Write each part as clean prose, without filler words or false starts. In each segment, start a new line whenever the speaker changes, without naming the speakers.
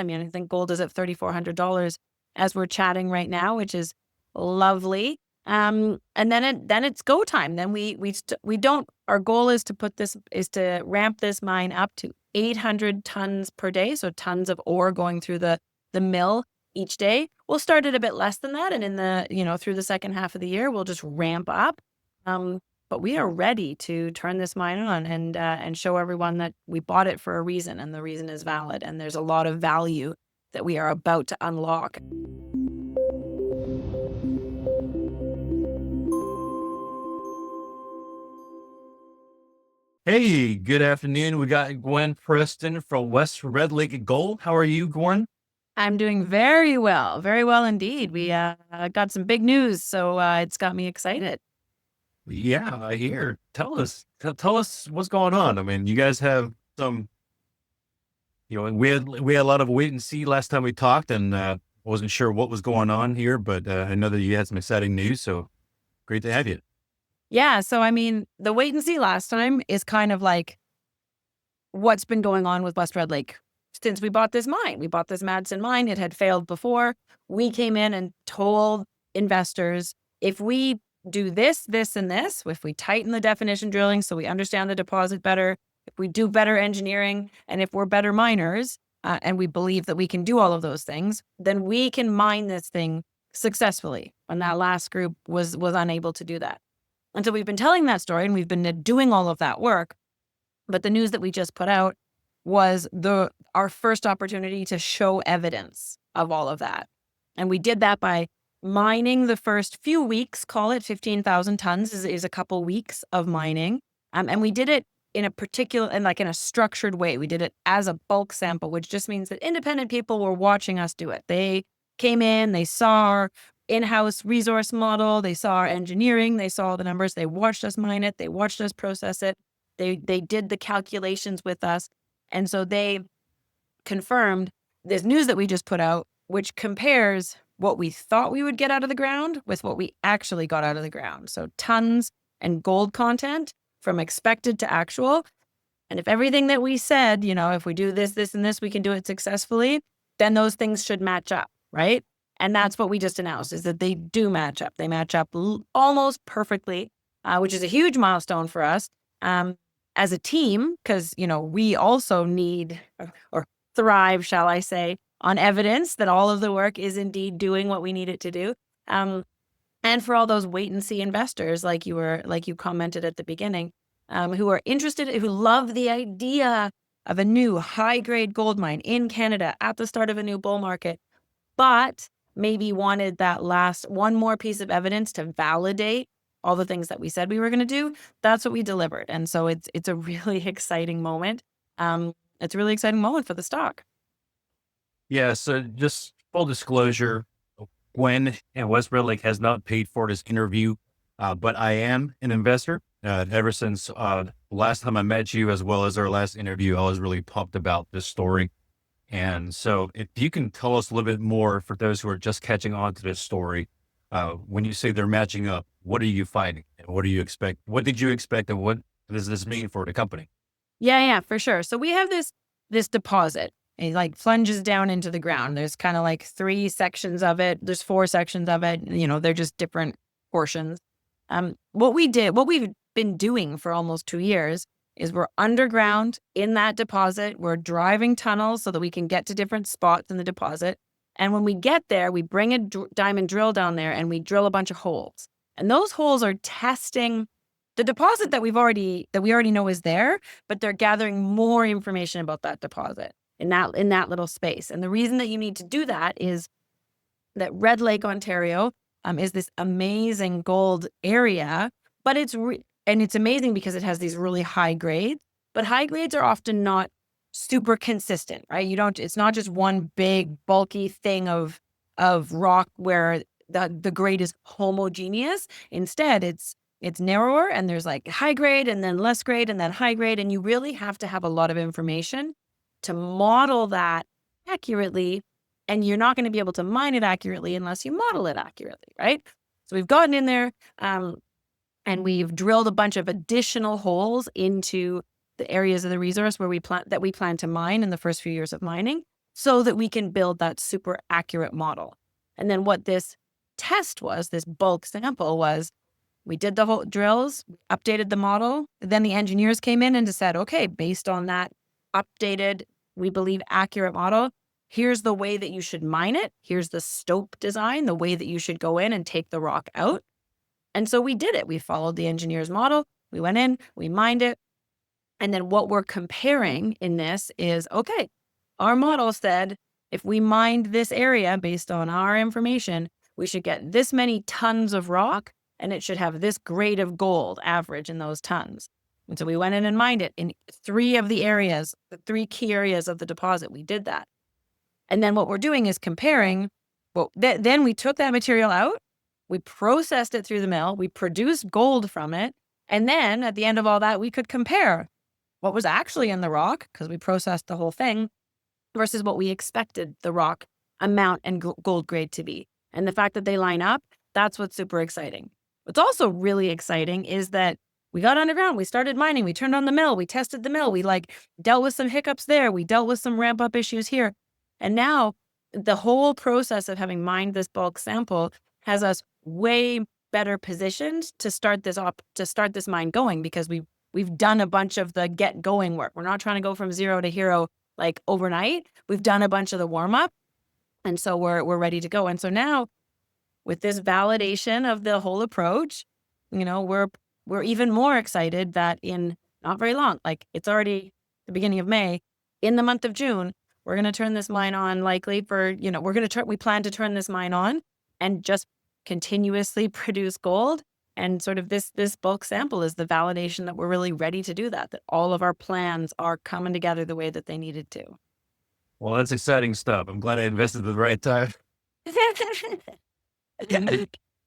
I mean, I think gold is at $3,400 as we're chatting right now, which is lovely. And then it's go time. Then our goal is to ramp this mine up to 800 tons per day. So tons of ore going through the mill each day. We'll start at a bit less than that. And through the second half of the year, we'll just ramp up. But we are ready to turn this mine on and show everyone that we bought it for a reason, and the reason is valid. And there's a lot of value that we are about to unlock.
Hey, good afternoon. We got Gwen Preston from West Red Lake Gold. How are you, Gwen?
I'm doing very well indeed. We got some big news, so it's got me excited.
Yeah, I hear. Tell us what's going on. I mean, you guys have some, we had a lot of wait and see last time we talked, and wasn't sure what was going on here, but I know that you had some exciting news, so great to have you.
Yeah, so I mean, the wait and see last time is kind of like what's been going on with West Red Lake since we bought this mine. We bought this Madsen Mine. It had failed before. We came in and told investors, if we do this, this, and this, if we tighten the definition drilling so we understand the deposit better, if we do better engineering, and if we're better miners, and we believe that we can do all of those things, then we can mine this thing successfully. And that last group was unable to do that. And so we've been telling that story, and we've been doing all of that work. But the news that we just put out was our first opportunity to show evidence of all of that. And we did that by mining the first few weeks, call it 15,000 tons is a couple weeks of mining. And we did it in a structured way. We did it as a bulk sample, which just means that independent people were watching us do it. They came in, they saw our in-house resource model, they saw our engineering, they saw the numbers, they watched us mine it, they watched us process it. They did the calculations with us. And so they confirmed this news that we just put out, which compares what we thought we would get out of the ground with what we actually got out of the ground. So tons and gold content from expected to actual. And if everything that we said, if we do this, this, and this, we can do it successfully, then those things should match up, right? And that's what we just announced, is that they do match up. They match up almost perfectly, which is a huge milestone for us. As a team, because, we also need or thrive, shall I say, on evidence that all of the work is indeed doing what we need it to do. And for all those wait and see investors, like you commented at the beginning, who are interested, who love the idea of a new high grade gold mine in Canada at the start of a new bull market, but maybe wanted that one more piece of evidence to validate all the things that we said we were going to do. That's what we delivered. And so it's a really exciting moment. It's a really exciting moment for the stock.
Yeah, so just full disclosure, Gwen and West Red Lake has not paid for this interview, but I am an investor. Ever since last time I met you, as well as our last interview, I was really pumped about this story. And so if you can tell us a little bit more for those who are just catching on to this story, when you say they're matching up, what are you finding? And what do you expect? What did you expect? And what does this mean for the company? Yeah,
for sure. So we have this deposit. It plunges down into the ground. There's kind of 3 sections of it. There's 4 sections of it. They're just different portions. What we've been doing for almost 2 years is we're underground in that deposit. We're driving tunnels so that we can get to different spots in the deposit. And when we get there, we bring a diamond drill down there and we drill a bunch of holes. And those holes are testing the deposit that we already know is there, but they're gathering more information about that deposit in that little space. And the reason that you need to do that is that Red Lake, Ontario, is this amazing gold area, but it's amazing because it has these really high grades, but high grades are often not super consistent, right? It's not just one big bulky thing of rock where the grade is homogeneous. Instead, it's narrower, and there's high grade and then less grade and then high grade. And you really have to have a lot of information to model that accurately. And you're not going to be able to mine it accurately unless you model it accurately, right? So we've gotten in there, and we've drilled a bunch of additional holes into the areas of the resource where we plan to mine in the first few years of mining. so that we can build that super accurate model. And then what this test was, this bulk sample was, we did the whole drills, updated the model. Then the engineers came in and said, okay, based on that updated, we believe accurate model, here's the way that you should mine it. Here's the stope design, the way that you should go in and take the rock out. And so we did it. We followed the engineer's model. We went in, we mined it. And then what we're comparing in this is, okay, our model said if we mined this area based on our information, we should get this many tons of rock and it should have this grade of gold average in those tons. And so we went in and mined it in 3 of the areas, the 3 key areas of the deposit. We did that. And then what we're doing is comparing, well, then we took that material out, we processed it through the mill, we produced gold from it. And then at the end of all that, we could compare what was actually in the rock, because we processed the whole thing, versus what we expected the rock amount and gold grade to be. And the fact that they line up, that's what's super exciting. What's also really exciting is that we got underground, we started mining, we turned on the mill, we tested the mill, we dealt with some hiccups there, we dealt with some ramp up issues here. And now the whole process of having mined this bulk sample has us way better positioned to start this mine going, because we've done a bunch of the get going work. We're not trying to go from 0 to hero like overnight. We've done a bunch of the warm up. And so we're ready to go. And so now with this validation of the whole approach, we're even more excited that in not very long, like it's already the beginning of May, in the month of June, we're going to turn this mine on likely for, we plan to turn this mine on and just continuously produce gold. And sort of this bulk sample is the validation that we're really ready to do that all of our plans are coming together the way that they needed to.
Well, that's exciting stuff. I'm glad I invested at the right time. Can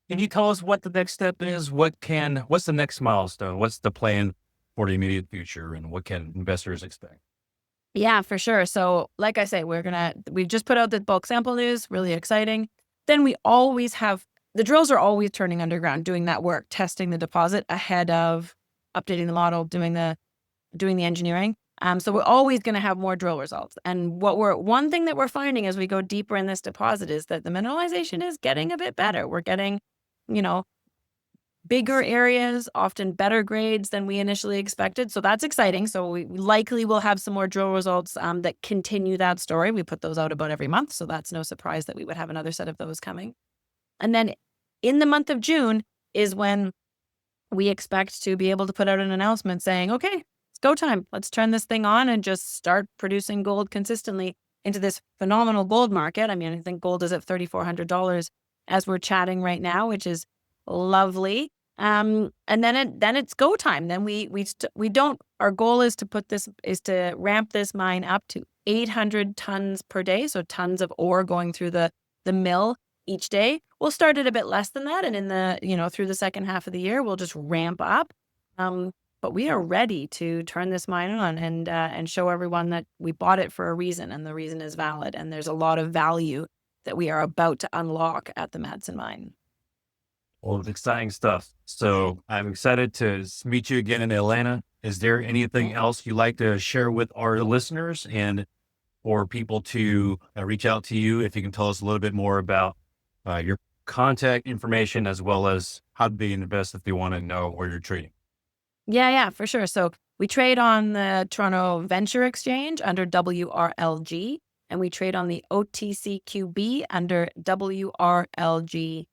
you tell us what the next step is? What's the next milestone? What's the plan for the immediate future, and what can investors expect?
Yeah, for sure. So like I say, we've just put out the bulk sample news, really exciting. Then we always have, the drills are always turning underground, doing that work, testing the deposit ahead of updating the model, doing the engineering. So we're always going to have more drill results. And one thing that we're finding as we go deeper in this deposit is that the mineralization is getting a bit better. We're getting, bigger areas, often better grades than we initially expected. So that's exciting. So we likely will have some more drill results that continue that story. We put those out about every month. So that's no surprise that we would have another set of those coming. And then in the month of June is when we expect to be able to put out an announcement saying, okay, it's go time. Let's turn this thing on and just start producing gold consistently into this phenomenal gold market. I mean, I think gold is at $3,400 as we're chatting right now, which is lovely. And then it's go time. Then our goal is to ramp this mine up to 800 tons per day. So tons of ore going through the mill each day. We'll start at a bit less than that. And in through the second half of the year, we'll just ramp up. But we are ready to turn this mine on and show everyone that we bought it for a reason, and the reason is valid. And there's a lot of value that we are about to unlock at the Madsen Mine.
Well, it's exciting stuff. So I'm excited to meet you again in Atlanta. Is there anything else you'd like to share with our listeners and for people to reach out to you? If you can tell us a little bit more about your contact information, as well as how they invest if they want to know where you're trading.
Yeah, for sure. So we trade on the Toronto Venture Exchange under WRLG, and we trade on the OTCQB under WRLGF.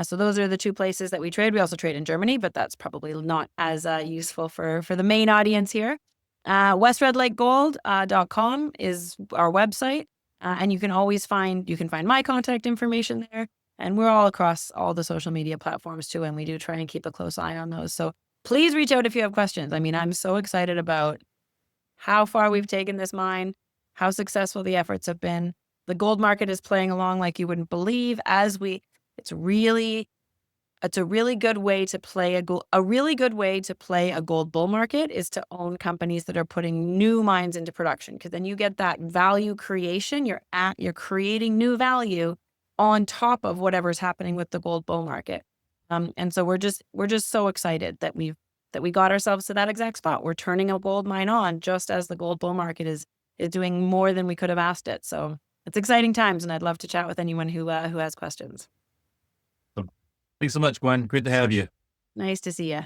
So those are the 2 places that we trade. We also trade in Germany, but that's probably not as useful for the main audience here. WestRedLakeGold.com is our website, and you can find my contact information there. And we're all across all the social media platforms too, and we do try and keep a close eye on those. So please reach out if you have questions. I mean, I'm so excited about how far we've taken this mine, how successful the efforts have been. The gold market is playing along like you wouldn't believe. It's a really good way to play a gold bull market is to own companies that are putting new mines into production, because then you get that value creation. You're creating new value on top of whatever's happening with the gold bull market. And so we're just so excited that we got ourselves to that exact spot. We're turning a gold mine on just as the gold bull market is is doing more than we could have asked it. So it's exciting times, and I'd love to chat with anyone who has questions.
Thanks so much, Gwen. Great to have you.
Nice to see you.